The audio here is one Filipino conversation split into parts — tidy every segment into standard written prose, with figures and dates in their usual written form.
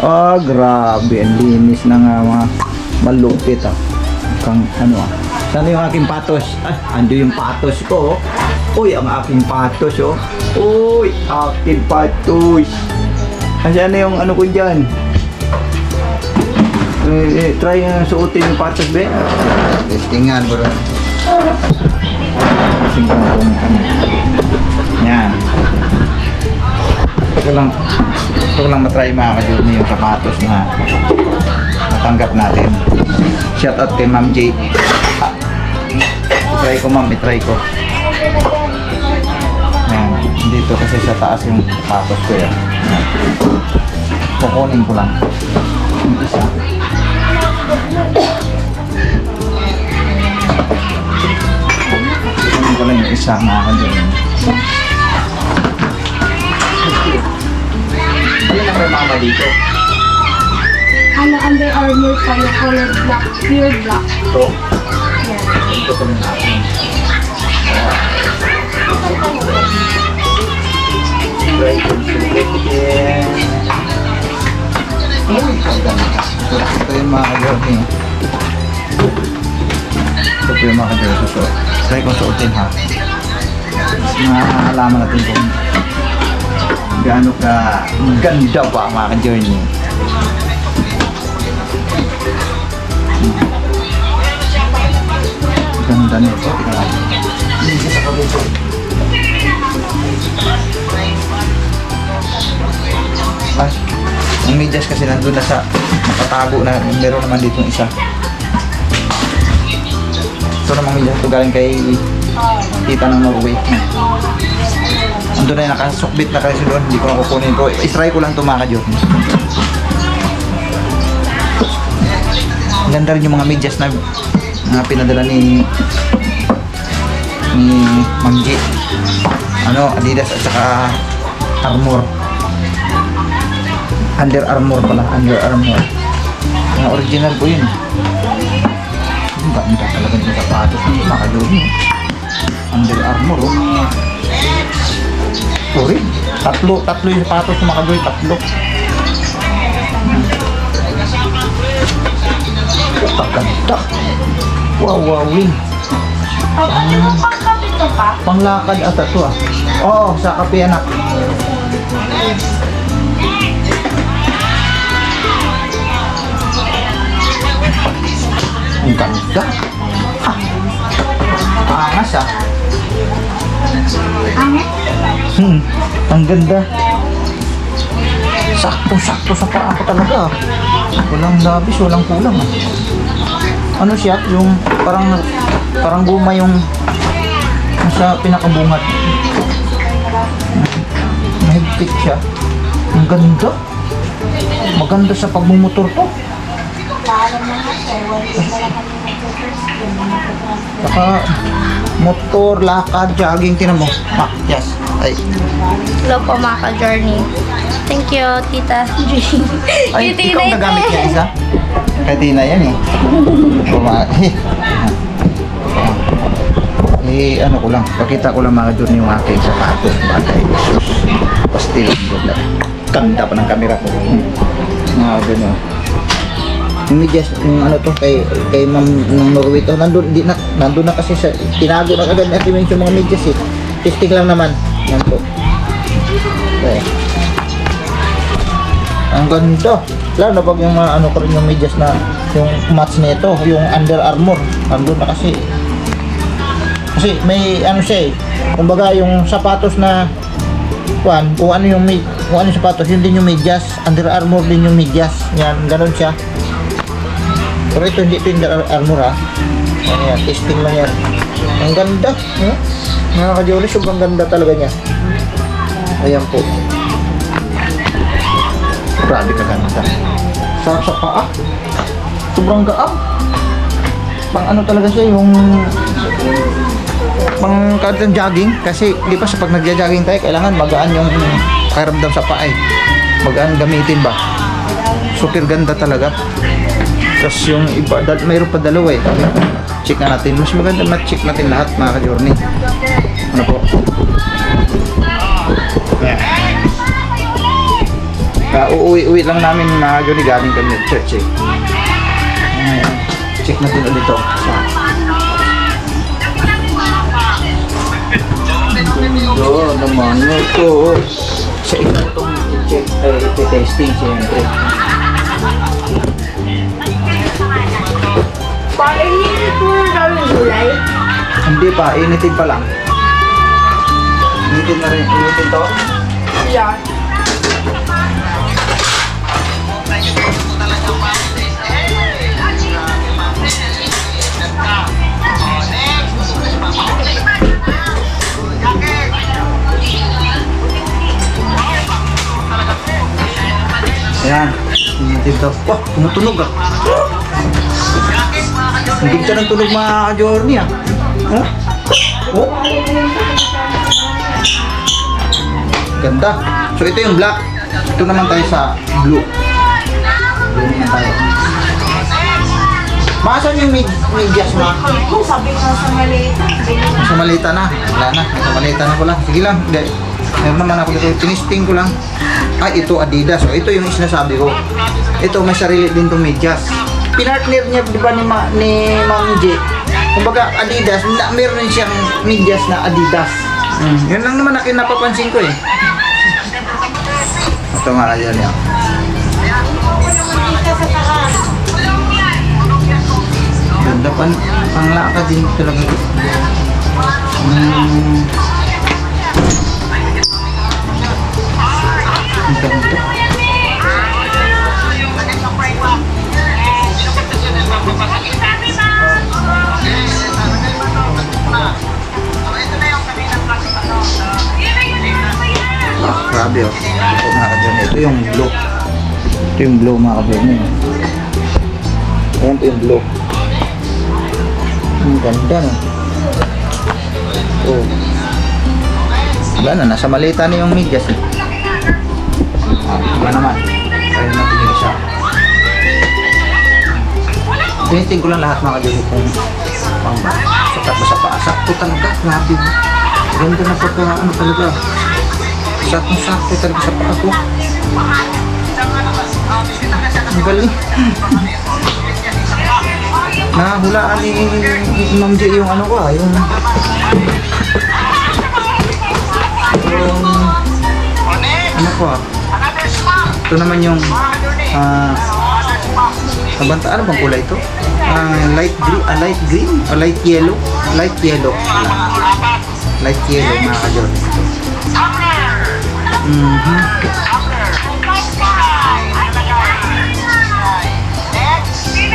Ah, grabe. Ang linis na nga mga malupit ah. Kang ano ah. Sana yung aking patos? Ah, ando yung patos ko. Uy, ang aking patos oh. Uy, aking patos. Ayan na yung ano ko dyan. Try suotin yung patos, be. Testingan bro. Kasing ko na kung ano. Yan. Ito lang matry mga ka-journey yung sapatos na natanggap natin. Shout out kay Ma'am J. Try ko ma'am, itry ko. Yan. Dito kasi sa taas yung sapatos ko yan. Kukunin ko lang. Yung isa. Kukunin ko lang yung isa mga ka-journey. Ano na may mama dito? Ano, Under Armour pa yung color black, pure black. Ito. Yan. Ito ko lang natin. Try ko again. Ito yung mga ka-journey. Ito po yung mga ka-journey. So, try ko suotin ha. Maalaman natin kung gaano ka ganda ba mga ka-journey. Ganda nito. Ay, ang medyas kasi nandun na sa nakatago na meron naman dito isa. Ito namang medyas ito galing kay tita ng Norway. Nandun na yung nakasukbit na kasi doon. Hindi ko na kukunin ko. I-try ko lang ito mga ka-journey. Ganda rin yung mga medyas na pinadala ni Ma'am G. Ano, Adidas at saka Armour. Under Armour pala, Under Armour. Mga original po yun. Ang ganda talaga yung sapatos ng makajuni. Under Armour, oh. Sorry, tatlo yung sapatos ng makajuni, tatlo. Pagkanta. Wow, wowing. Ano mo pangkapit to pa? Panglakad ata to ah. Oo, sa kape anak. Ang ganda. Ah. Angas ah. Ang ganda. Sakto-sakto sa paa ko talaga ah. Walang labis, walang kulang ah. Ano siya? Yung parang guma yung nasa pinakabungat. Mahigpit siya. Ang ganda. Maganda sa pagmumotor to. Saka motor, lakad, jogging, tinan mo. Ah, yes. Ay. Hello po mga ka-journey. Thank you, Tita G. Ay, Yung ikaw Tina nagamit ito niya isa? Kay Tina yan eh. Ano ko lang, pakita ko lang mga journey yung aking sapatos. Bagay, sus. Pastil. Ganda pa ng camera ko. Mga gano'n. Yung medyas, yung ano to, kay Ma'am ng Norway to, nandun na kasi sa, tinago na agad natin yung mga medyas eh. Testing lang naman. Yan po. Okay. Ang ganda. Lalo na pag yung ano ko rin yung medyas na yung match nito, yung Under Armour. Nandun na kasi. Kasi may ano siya eh. Kumbaga yung sapatos na kung ano yung sapatos, yun din yung medyas. Under Armour din yung medyas. Yan, ganun siya. Pero ito hindi ito yung Under Armour ha. Ano yan, testing lang yan. Ang ganda. Mga ka-Jolie, sobrang ganda talaga niya. Ayan po. Grabe ka ganda. Sarap sa paa. Sobrang gaang. Pang ano talaga siya, yung pang kadang jogging. Kasi di ba sa pag nagja-jogging tayo, kailangan magaan yung karamdam sa paa eh. Magaan gamitin ba. Super ganda talaga. Tapos yung iba, mayroon pa dalawa eh. Check na natin. Mas maganda ma-check natin lahat mga ka-journey. Ano po? Yeah. Uuwi lang namin mga Johnny, galing kami ng church eh. Ayan. Check natin ulit ito. Ganda naman ito. Sa itong check, testing siyempre. Painit mo na daw yung gulay. Hindi pa, initin pa lang. Initin na rin, initin to. Yeah. Ayan, initin to. Wah, tumutunog ah. Hindi ka ng tunog mga ka-journey ah. Huh? Oh? Ganda. So ito yung black. Ito naman tayo sa blue. Blue naman tayo. Maasan yung medyas mo? Sabi ko sa malita. Sa malita na. Wala na. Sa malita na ko lang. Sige lang. Hindi. Meron naman ako dito. Tinisting ko lang. Ay, ito Adidas. So ito yung sinasabi ko. Ito may sarili din itong medyas. Pinartner niya, di ba, ni Ma'am J? Kumbaga, Adidas, meron rin siyang medyas na Adidas. Yun lang naman napapansin ko eh. Ito nga yan yan. Ganda panglakad din talaga. Ang ganda. Grabe oh. Ito mga ka-journey. Ito yung blue. Ito yung blue mga ka-journey. Ayan po yung blue. Ang ganda no. Oh. Wala na. Nasa malita na yung medyas eh. Wala naman. Kaya natin yung isa. Tinisting ko lang lahat mga ka-journey kung sapat ba sa paa. Sakto talaga. Grabe. Ganda na pagka ano talaga. Sakto talaga sa paa ko. Ang galing. Nahulaan ni Ma'am J yung ano ko yung ano ko ito naman yung ano bang kulay ito? Light green o light yellow mga ka-journey.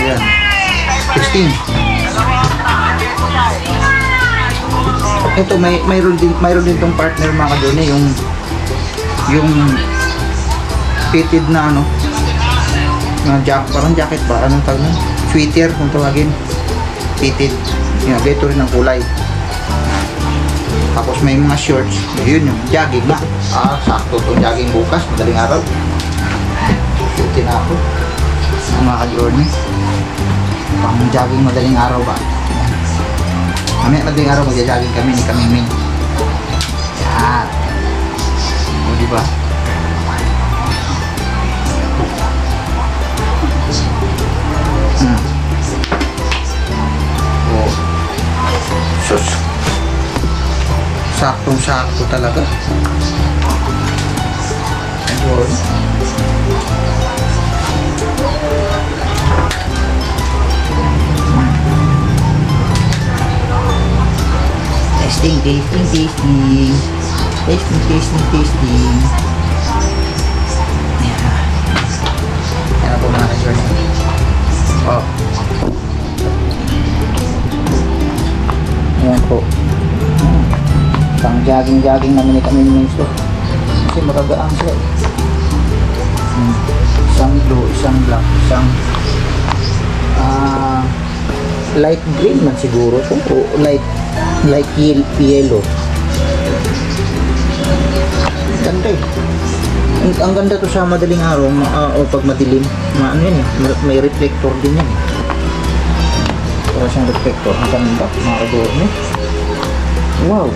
Ayan. 16. Ito mayroon din tong partner mga ka-journey, yung fitted na ano na parang jacket ba? Anong tawag nun? Sweater kung tawagin. Fitted. Yan, ganito rin ang kulay. Tapos may mga shorts. Yun yung jogging na. Sakto itong jogging bukas. Madaling araw. Suti na ako. Ang mga ka-journey. Pang jogging madaling araw ba? Mamaya madaling araw magja-jogging kami ni Kamiming. Yan. O diba? O. Sus. Saktong-sakto talaga. Ayun. Testing. Yan na po mga ka-journey. Oh. Yan po. Pang jogging namin kami minsto. Kasi magagaan siya. Isang blue, isang black, isang light green man siguro to. O light yellow. Ganda eh. Ang ganda to sa madaling araw o pag madilim. Ano yan eh. May reflector din yan eh. Para siyang reflector. Ang ganda. Mga ka-journey. Wow.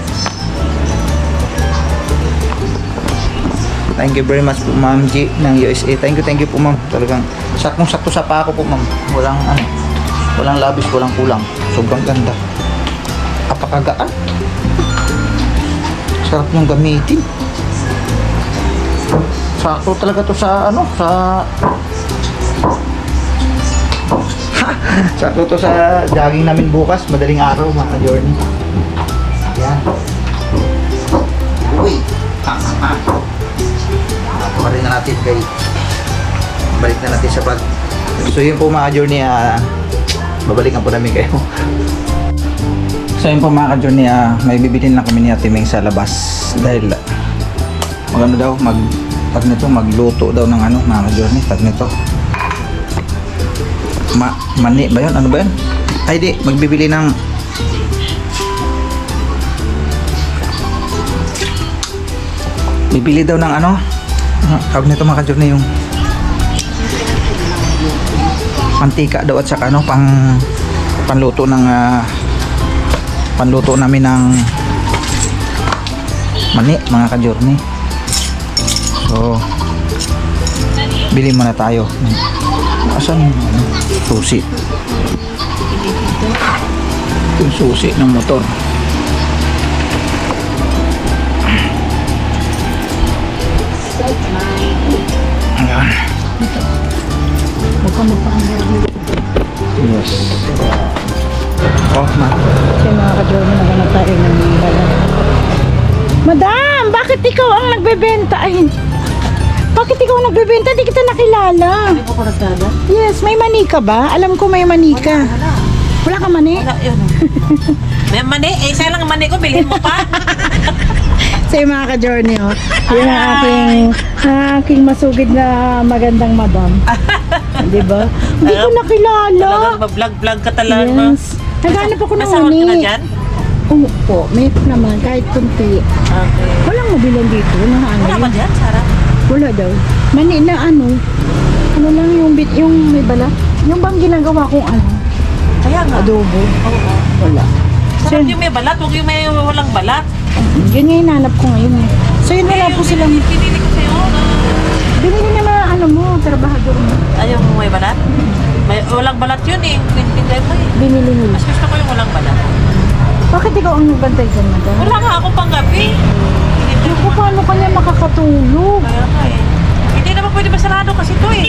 Thank you very much po, Ma'am G ng USA. Thank you po, Ma'am. Talagang saktong-sakto sa pa ako po, Ma'am. Walang labis, walang kulang. Sobrang ganda. Apakagaan. Sarap niyong gamitin. Sakto talaga to sa sakto to sa jogging namin bukas. Madaling araw, mga journey. Yan. Uy. Balik na natin balik na natin sa bag. So yun po, mga journey, babalikan po namin kayo. So yun po, mga ka-journey, may bibilin lang kami ni Ate Ming sa labas dahil magano daw, pag nito magluto daw ng mga ka-journey, pag nito mani ba yun? Ano ba yun? Ay di, magbibili ng bibili daw ng tawag nito, mga ka-journey, yung mantika daw at saka panluto namin ng mani, mga ka-journey. So bili muna tayo. Asan yung susi? Yung susi ng motor. Ayan. Yes. Oh, Kasi mga ka-journey, naganap tayo ng bala. Madam, bakit ikaw ang nagbebenta? Ay, bakit ikaw ang nagbebenta? Di kita nakilala. Hindi ko nagkala. Yes, may mani ka ba? Alam ko may mani ka. Wala ka mani? Wala, yun. May mani? Eh, isa lang ang mani ko, bilhin mo pa. So yung mga ka-journey, oh. Yun ang aking masugid na magandang madam. Di ba? Hindi ko nakilala. Talagang mag-vlog-vlog ka talaga. Yes. Naghanap ako ng Nasahod ka na mani. dyan? Oo po, may naman, kahit kunti. Okay. Walang mabilan dito na Wala ba dyan, Sarah? Wala daw. Mani na ano lang yung may balat. Yung bang ginagawa kong Kaya nga. adobo. Oo. Wala. Sarap yung may balat, huwag yung may walang balat. Yun nga hinanap ko ngayon eh. So yun, wala po silang, Pinili ko sa'yo. binili na mga trabahador mo. Ayaw mo may balat? Walang balat yun eh. Pinili mo eh. Binili nila. Mas gusto ko yung walang balat. Bakit ikaw ang nagbantay dyan, madam? Wala nga ako pang gabi. Yung kung paano kanya makakatulog. Kaya nga eh. Hindi naman pwede masarado kasi ito eh.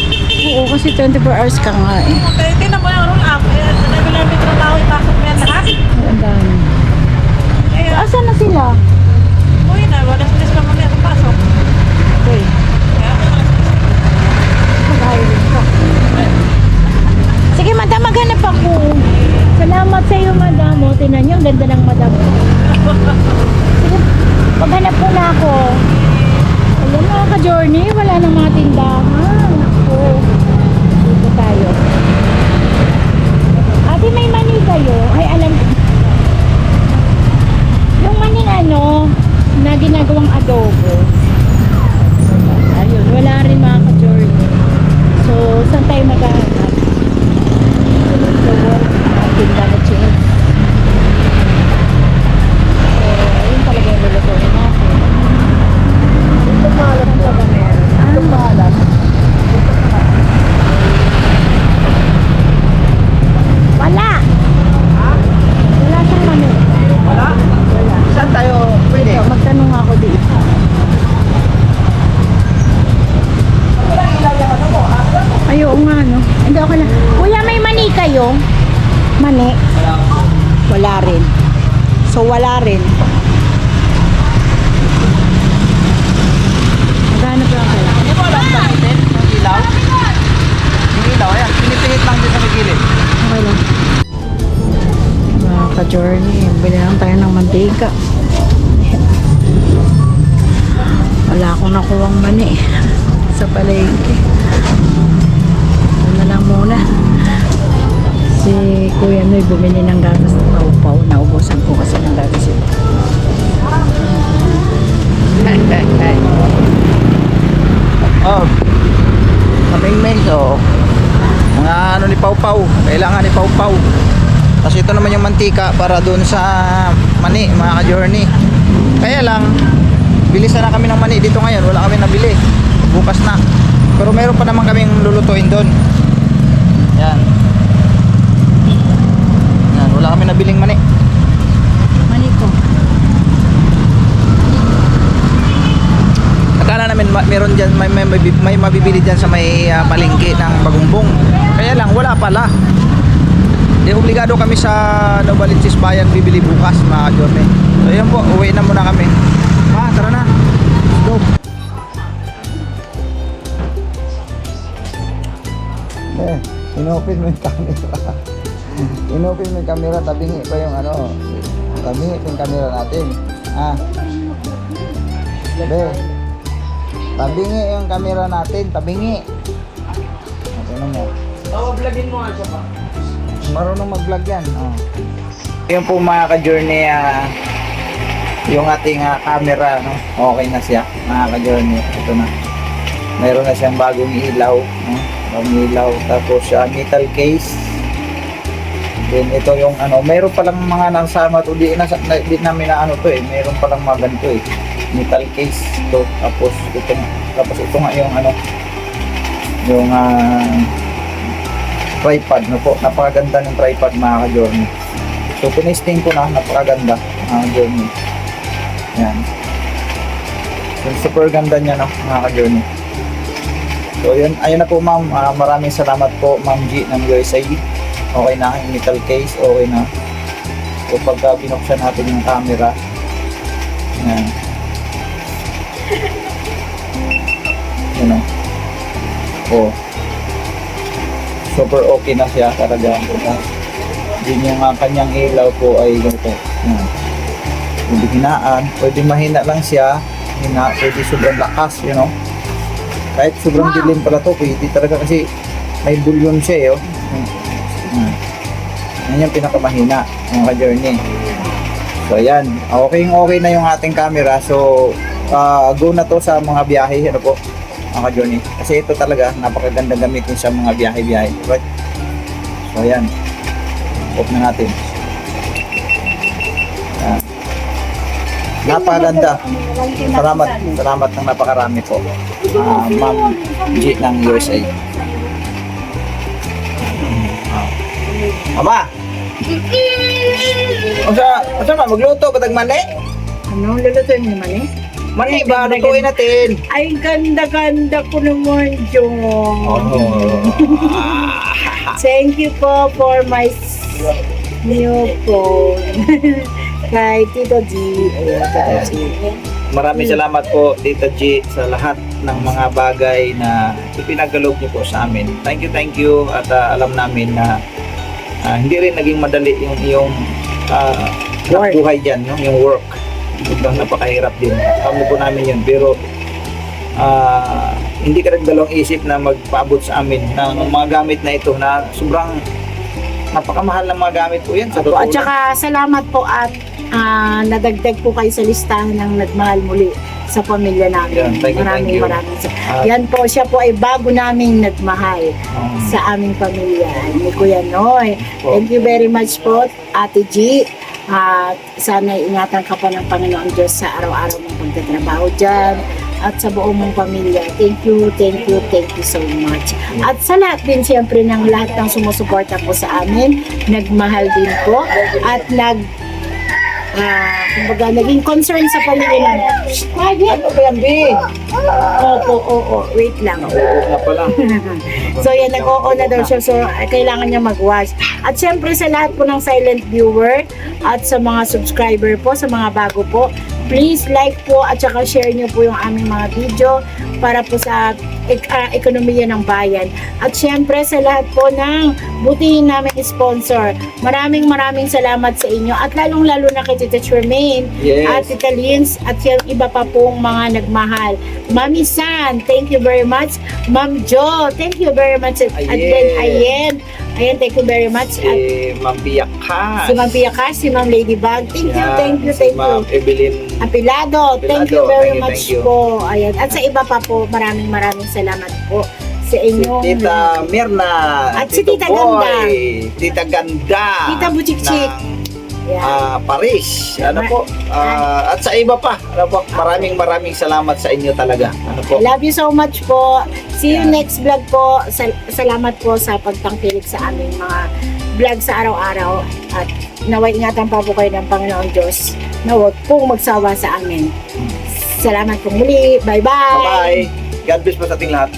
Oo, kasi 24 hours ka nga eh. Hindi naman yung roll up. Regular may trabaho, ipasok mo yan lahat. Ang dami. Kaya, Asan na sila? uy na, wala sa pa mamaya kung pasok. Okay. Kaya, Mag-hiring ka. Sige, madam, maghanap ako. Salamat sa iyo, madam. O, tinan niyo, ang ganda ng madam. Sige, maghanap po na ako. Ayan, mga ka-journey, wala nang mga tindahan. Ako. Dito tayo. Ate, may mani kayo? Ay, alam ko. Yung maning na ginagawang adobo. Ayun, wala rin mga ka-journey. So, saan tayo maghahanap? The work, tinda na change. So, ayun talaga yung lulutuin natin. Ito maalam ko. Ito maalam. Wala. Wala siyang mani. Wala? Wala. Saan tayo pwede? Ito, magtanong ako dito. Ay, oo nga, no? Hindi, ako lang. Kuya, may mani kayo? Mani? Wala rin. So, wala rin. Maghanap lang kayo. Hindi mo alam sa itin? Yung ilaw? Yung ilaw, ayan. Pinipihit lang din sa may gilid. Okay lang. Mga ka-journey, bili lang tayo ng mantika. Wala akong nakuwang mani sa palengke. Ano na lang muna. Si Kuya Noy bumili ng gatas ng paupaw. Naubusan ko kasi ng gatas ito. Oh. Kaming so mga ni Pau Pau, kailangan ni Pau Pau. Kasi ito naman yung mantika para doon sa mani, mga ka-journey. Kaya lang Bilisan na kami ng mani dito ngayon. Wala kami nabili. Bukas na. Pero meron pa naman kaming lulutuin doon. Yan. Yan, wala kami nabiling mani. Maniko. Akala namin meron dyan, may mabibili dyan sa may palengke ng Bagumbong. Kaya lang, wala pala. Di obligado kami sa Novaliches Bayan bibili bukas mga ka-journey. So yun po, uwi na muna kami. Tara na. Let's go. Inopen mo yung camera. Inopen mo yung camera, tabingi pa yung ano. Tabingi pa yung camera natin. Be. Tabingi yung camera natin, tabingi. Okay na mo. Vlogin mo nga siya pa. Marunong mag-vlog yan. Yun po mga ka-journey, yung ating camera, no? Okay na siya mga ka-journey. Ito na. Mayroon na siyang bagong ilaw, no? Bagong ilaw. Tapos metal case. Then ito yung ano, mayroon palang mga nasama to. Di namin na ano to eh. Mayroon palang mga ganito eh. Metal case to. Tapos ito nga yung ano, yung tripod no po. Napakaganda ng tripod mga ka-journey. So tinesting ko na, napakaganda mga ka-journey. Yan. So, super ganda niya no mga ka-journey. So yun, ayun na po ma'am. Maraming salamat po Ma'am G ng USA. Okay na yung metal case, okay na. So pagka binuksan natin yung camera, yan. Yan o. Super okay na siya talaga. Din yung kanyang ilaw po ay ganito. Yan. Pwede hinaan, pwede mahina lang siya. Pwede sobrang lakas, you know. Kahit sobrang dilim pala to, pwede talaga kasi may bulyon siya eh. Yan yung pinakamahina mga ka-journey. So ayan, okay na yung ating camera. So go na to sa mga biyahe, ano po mga ka-journey. Kasi ito talaga napakaganda gamitin sa mga biyahe. Right? So ayan, off na natin. Napakaganda. Salamat ng napakarami po. Ma'am G ng USA. Ama! Asa ma, magluto ba tag mani? Ano, lulutuin mo mani? Mani ba, lutuin natin. Ay, ganda-ganda ko naman, Jong. Thank you po for my new phone. Kay Tito G. Ayan, Tito G. Maraming salamat po Tita G sa lahat ng mga bagay na ipinagkaloob niyo po sa amin. Thank you at alam namin na hindi rin naging madali yung iyong buhay dyan, no? Yung work. Sobrang napakahirap din. Alam po namin yun. Pero hindi ka nagdalawang isip na magpaabot sa amin ng mga gamit na ito na sobrang napakamahal ng mga gamit po yan. Sa At saka salamat po at nadagdag po kayo sa listahan ng nagmahal muli sa pamilya namin. Yeah, thank you. Maraming. Yan po, siya po ay bago naming nagmahal sa aming pamilya. Ni Kuya Noy. Thank you very much po, Ate G. At sana ingatan ka pa ng Panginoon Diyos sa araw-araw mong pagtatrabaho dyan at sa buong mong pamilya. Thank you so much. At sa lahat din siyempre ng lahat ng sumusuporta po sa amin, nagmahal din po at kumbaga, naging concern sa pamilya namin. Ano ba yan, B? Opo, wait lang. Na pala. So yan, nag-oo na daw siya. So kailangan niya mag-watch. At syempre sa lahat po ng silent viewer at sa mga subscriber po, sa mga bago po, please like po at saka share niyo po yung aming mga video para po sa ekonomiya ng bayan. At syempre sa lahat po ng butihin namin sponsor, maraming salamat sa inyo at lalong-lalo na kay Tita Charmaine at Tita Lins at yung iba pa pong mga nagmahal. Mami San, thank you very much. Ma'am Jo, thank you very much. At then Ayan, thank you very much. Si Ma'am Piakas. Si Ma'am Piakas, si Ma'am Ladybug. Thank you. Si Ma'am Evelyn Apilado, thank you very much thank you. po. Ayan. At sa iba pa po, maraming salamat po sa inyo. Si Tita Mirna. At si Tito Tita Boy, Ganda. Tita Ganda. Tita Buchikchik. Paris. Ano po? At sa iba pa. Ano po? Maraming salamat sa inyo talaga. Ano po? I love you so much po. See you Yan. next vlog po. Salamat po sa pagtangkilik sa aming mga vlog sa araw-araw. At naway ingatan pa po kayo ng Panginoon Diyos na huwag pong magsawa sa amin. Salamat po muli. Bye-bye. Bye-bye. God bless po sa ating lahat.